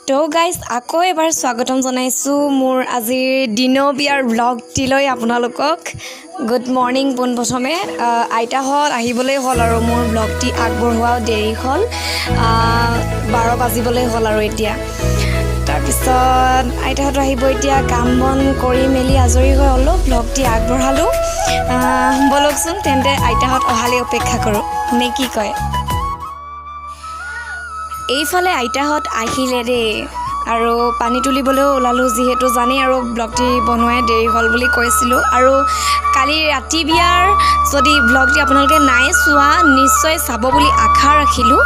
তো গাইজ আকৌ এবাৰ স্বাগতম জনাইছোঁ মোৰ আজিৰ দিনৰ বিয়াৰ ব্লগটিলৈ আপোনালোকক। গুড মৰ্ণিং পোনপ্ৰথমে। আইতাহঁত আহিবলৈ হ'ল আৰু মোৰ ব্লগটি আগবঢ়োৱাও দেৰি হ'ল, 12 বাজিবলৈ হ'ল আৰু এতিয়া। তাৰপিছত আইতাহঁত আহিব এতিয়া, কাম বন কৰি মেলি আজৰি হৈ অলপ ব্লগটি আগবঢ়ালোঁ। ব'লকচোন তেন্তে আইতাহঁত অহালৈ অপেক্ষা কৰোঁ, নে কি কয়? এইফালে আইতাহঁত আহিলে দেই, আৰু পানী তুলিবলৈও ওলালোঁ, যিহেতু জানেই আৰু ব্লগটি বনোৱাই দেৰি হ'ল বুলি কৈছিলোঁ। আৰু কালি ৰাতি বিয়াৰ যদি ব্লগটি আপোনালোকে নাই চোৱা নিশ্চয় চাব বুলি আশা ৰাখিলোঁ।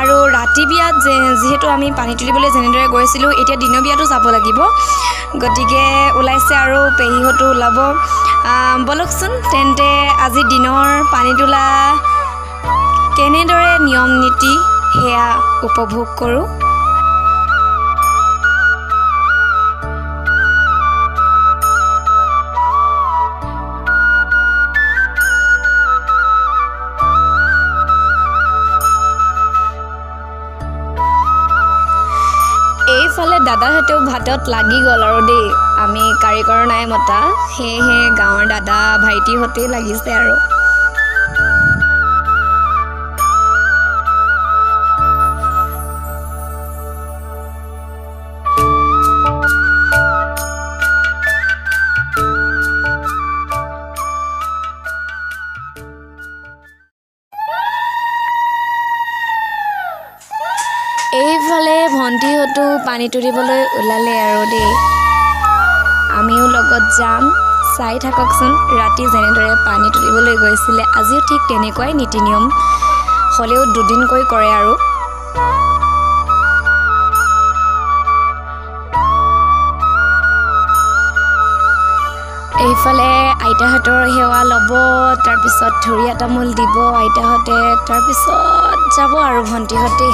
আৰু ৰাতি বিয়াত যিহেতু আমি পানী তুলিবলৈ যেনেদৰে গৈছিলোঁ, এতিয়া দিনৰ বিয়াতো যাব লাগিব, গতিকে ওলাইছে আৰু পেহীহঁতো ওলাব। ব'লকচোন তেন্তে আজি দিনৰ পানী তোলা কেনেদৰে নিয়ম নীতি সেয়া উপভোগ কৰোঁ। এইফালে দাদাহঁতেও ভাতত লাগি গ'ল আৰু দেই, আমি কাৰিকৰ নাই মতা, সেয়েহে গাঁৱৰ দাদা ভাইটিহঁতেই লাগিছে আৰু। এইফালে ভণ্টিহঁতো পানী তুলিবলৈ ওলালে আৰু দেই, আমিও লগত যাম। চাই থাককচোন, ৰাতি যেনেদৰে পানী তুলিবলৈ গৈছিলে আজিও ঠিক তেনেকুৱাই নীতি নিয়ম, হ'লেও দুদিনকৈ কৰে আৰু। এইফালে আইতাহঁতৰ সেৱা ল'ব, তাৰপিছত ধুৰীয়া তামোল দিব আইতাহঁতে, তাৰপিছত যাব আৰু ভণ্টিহঁতে।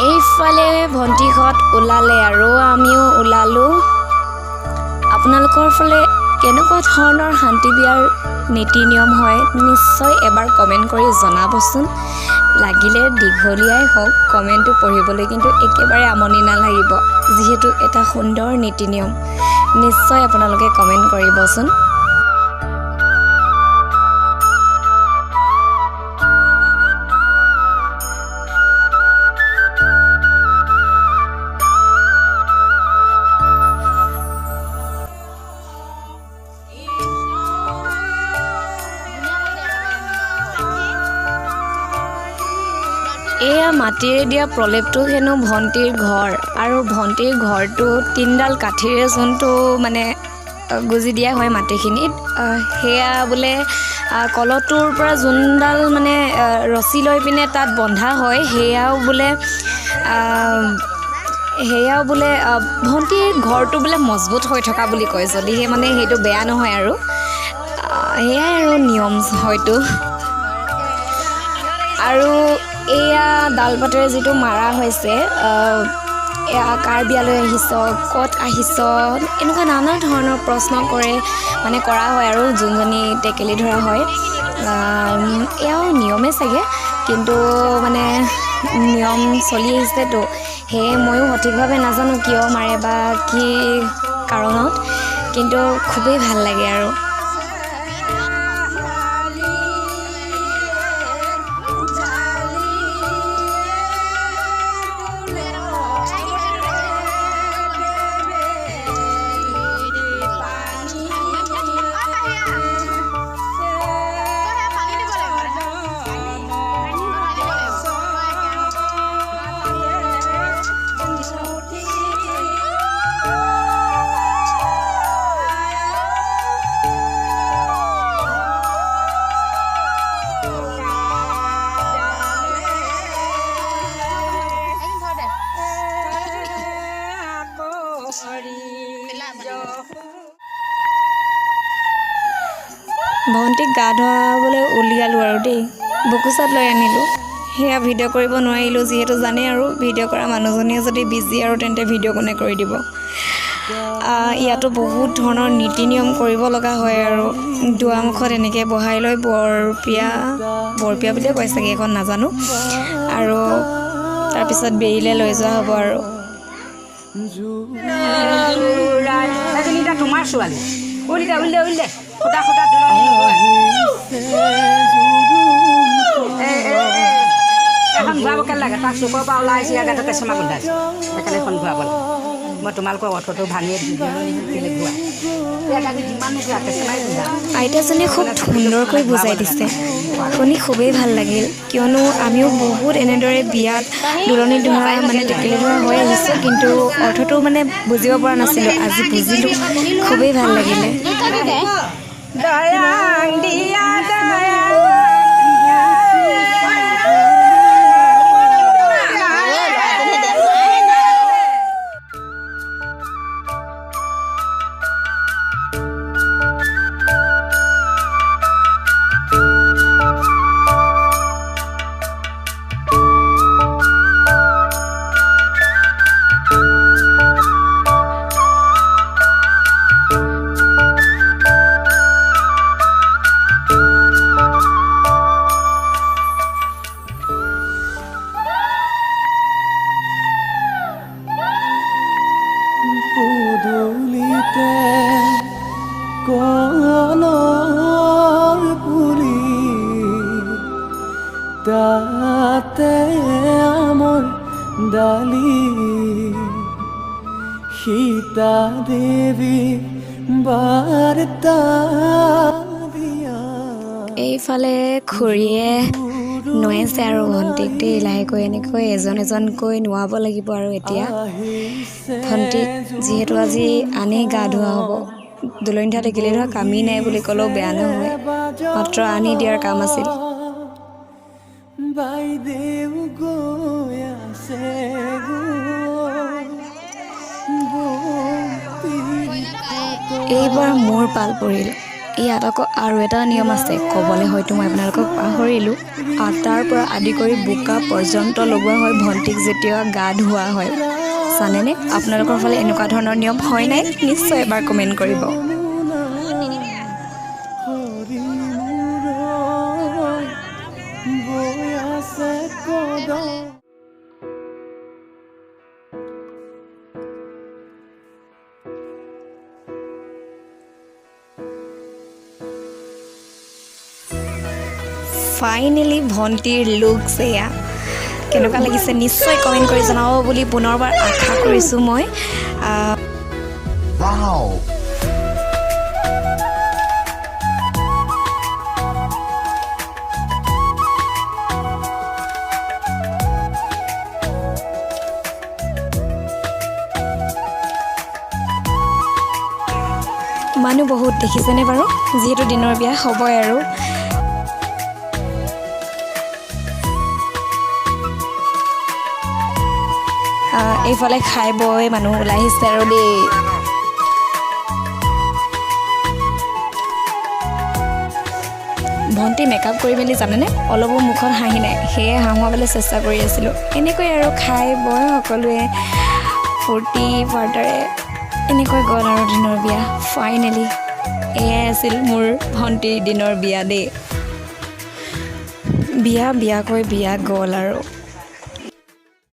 এইফালে ভণ্টিহঁত ওলালে আৰু আমিও ওলালোঁ। আপোনালোকৰ ফালে কেনেকুৱা ধৰণৰ শান্তি বিয়াৰ নীতি নিয়ম হয় নিশ্চয় এবাৰ কমেণ্ট কৰি জনাবচোন। লাগিলে দীঘলীয়াই হওক, কমেণ্টটো পঢ়িবলৈ কিন্তু একেবাৰে আমনি নালাগিব, যিহেতু এটা সুন্দৰ নীতি নিয়ম। নিশ্চয় আপোনালোকে কমেণ্ট কৰিবচোন। এয়া মাটিৰে দিয়া প্ৰলেপটো হেনো ভণ্টিৰ ঘৰ, আৰু ভণ্টিৰ ঘৰটো 3ডাল কাঠিৰে যোনটো মানে গুজি দিয়া হয় মাটিখিনিত, সেয়া বোলে কলহটোৰ পৰা যোনডাল মানে ৰছী লৈ পিনে তাত বন্ধা হয়, সেয়াও বোলে ভণ্টিৰ ঘৰটো বোলে মজবুত হৈ থকা বুলি কয়, যদিহে মানে সেইটো বেয়া নহয় আৰু। সেয়াই আৰু নিয়ম হয়তো। আৰু এয়া ডাল পাতেৰে যিটো মাৰা হৈছে, এয়া কাৰ বিয়ালৈ আহিছ, ক'ত আহিছ, এনেকুৱা নানা ধৰণৰ প্ৰশ্ন কৰা হয় আৰু যোনজনী টেকেলি ধৰা হয়। এয়াও নিয়মে চাগে, কিন্তু মানে নিয়ম চলি আহিছেতো, সেয়ে ময়ো সঠিকভাৱে নাজানো কিয় মাৰে বা কি কাৰণত, কিন্তু খুবেই ভাল লাগে আৰু। ভণ্টিক গা ধুৱাবলৈ উলিয়ালোঁ আৰু দেই, বুকুচাত লৈ আনিলোঁ। সেয়া ভিডিঅ' কৰিব নোৱাৰিলোঁ, যিহেতু জানেই আৰু ভিডিঅ' কৰা মানুহজনীয়ে যদি বিজি আৰু তেন্তে ভিডিঅ' কোনে কৰি দিব। ইয়াতো বহুত ধৰণৰ নীতি নিয়ম কৰিব লগা হয় আৰু দুৱাৰমুখত এনেকৈ বহাই লৈ বৰপিয়া বুলিয়ে কয় চাগে, এখন নাজানো। আৰু তাৰপিছত বেৰিলে লৈ যোৱা হ'ব আৰু তোমাৰ ছোৱালী এখন ঘূৰাবকে লাগে, তাক চুকৰ পৰা ওলাই আহিছে ইয়াত কেঁচমা গোন্ধাইছে, সেইকাৰণে এখন ঘূৰাব লাগে। মই তোমালোকৰ অৰ্থটো ভাঙিয়ে ঘূৰা যিমান ঘূৰা কেঁচমাই ঘূৰা। আইতাজনীয়ে খুব সুন্দৰকৈ বুজাই দিছে, শুনি খুবেই ভাল লাগিল। কিয়নো আমিও বহুত এনেদৰে বিয়াত দুলনি ধৰা মানে টেকেলি ধৰা হৈ আহিছোঁ, কিন্তু অৰ্থটো মানে বুজিব পৰা নাছিলোঁ। আজি বুজিলোঁ, খুবেই ভাল লাগিলে। তাতে আমাৰ ডালি সীতা দেৱী বাৰ্তা দিয়া। এইফালে খুৰীয়ে নোৱাইছে আৰু ভণ্টিক দেই লাহেকৈ এনেকৈ এজনকৈ নোৱাব লাগিব। আৰু এতিয়া ভণ্টিক যিহেতু আজি আনি গা ধোৱা হ'ব, দুলনি ধৰা টেকেলি ধৰা কামেই নাই বুলি ক'লেও বেয়া নহয়, মাত্ৰ আনি দিয়াৰ কাম আছিল। বাইদেউ গৈ আছে এইবাৰ মোৰ পাল পৰিল। ইয়াত আকৌ আৰু এটা নিয়ম আছে, ক'বলৈ হয়তো মই আপোনালোকক পাহৰিলোঁ। আটাৰ পৰা আদি কৰি বোকা পৰ্যন্ত লগোৱা হয় ভণ্টিক যেতিয়া গা ধোৱা হয়। জানেনে আপোনালোকৰ ফালে এনেকুৱা ধৰণৰ নিয়ম হয় নাই? নিশ্চয় এবাৰ কমেণ্ট কৰিব। ফাইনেলি ভণ্টিৰ লুকছ এয়া কেনেকুৱা লাগিছে নিশ্চয় কমেণ্ট কৰি জনাব বুলি পুনৰবাৰ আশা কৰিছোঁ মই। মানুহ বহুত দেখিছেনে বাৰু? যিহেতু দিনৰ বিয়া হ'বই আৰু। এইফালে খাই বৈ মানুহ ওলাই আহিছে আৰু দেই। ভণ্টি মেকআপ কৰি মেলি জানেনে অলপো মুখত হাঁহি নাই, সেয়ে হাঁহুৱাবলৈ চেষ্টা কৰি আছিলোঁ। এনেকৈ আৰু খাই বৈ সকলোৱে ফূৰ্তি ফাৰ্তাৰে এনেকৈ গ'ল আৰু দিনৰ বিয়া। ফাইনেলি এয়াই আছিল মোৰ ভণ্টিৰ দিনৰ বিয়া দেই। বিয়া কৈ বিয়া গ'ল আৰু।